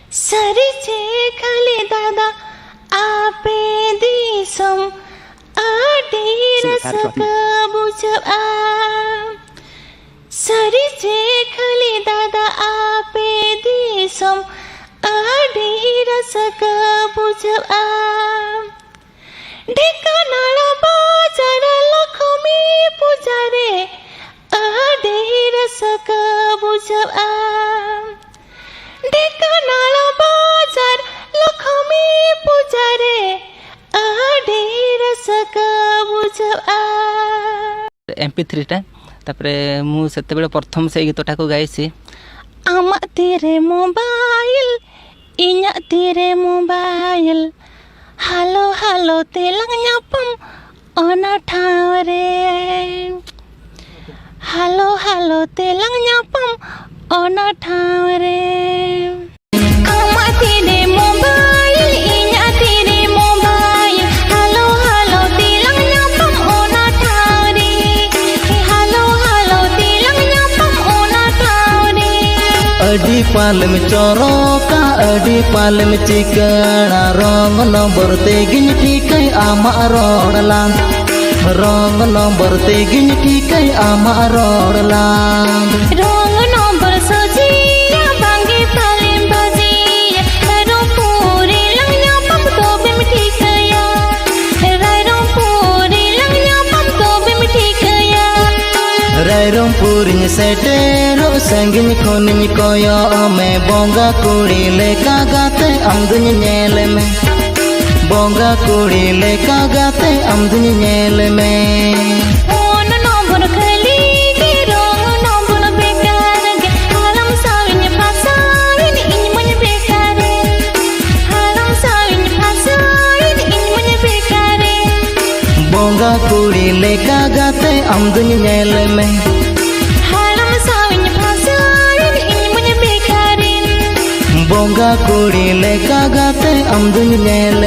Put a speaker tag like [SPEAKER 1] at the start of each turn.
[SPEAKER 1] Sari khali dada ape disam adi rasaka bujab Sari khali dada ape disam adi rasaka bujab Dekanala bazar lakhmi pujare adi rasaka bujab Dekanala bazar lakhmi pujare adi rasaka bujab
[SPEAKER 2] MP3 टा तापरे मु सेते बेले प्रथम से गीतटा को गाइसी
[SPEAKER 1] Ama tire mobile inya tire mobile Halo halo telang nyapam ona thawre Halo halo telang nyapam ona thawre Ama tire mobile inya tire mobile Halo halo telang nyapam ona thawre Halo halo telang nyapam ona thawre
[SPEAKER 3] अडी पाल में चौरोका अडी पाल में चिकना रंग number तेगिन ठीक है आमा रोडलान रंग नंबर तेगिन ठीक है आमा रोडलान
[SPEAKER 1] Rong nomor sojiya bangi paling bajiya Rong puri lang nyapam to bim thikaya Rong puri lang nyapam to bim thikaya
[SPEAKER 3] रैरम पूरी सेटे रो संगिन खोनिन कोयो में बोंगा कुड़ी लेका गाते अमदुन नेल में बोंगा कुड़ी लेका गाते अमदुन नेल में
[SPEAKER 1] On nomor khali ge rong nomor bekar ge halam sawin pasawin in mun bekare halam sawin pasawin in mun bekare
[SPEAKER 3] बोंगा कुड़ी लेका गाते अमदुन नेल में
[SPEAKER 1] halam sawin pasawin in mun bekare
[SPEAKER 3] बोंगा कुड़ी लेका गाते अमदुन नेल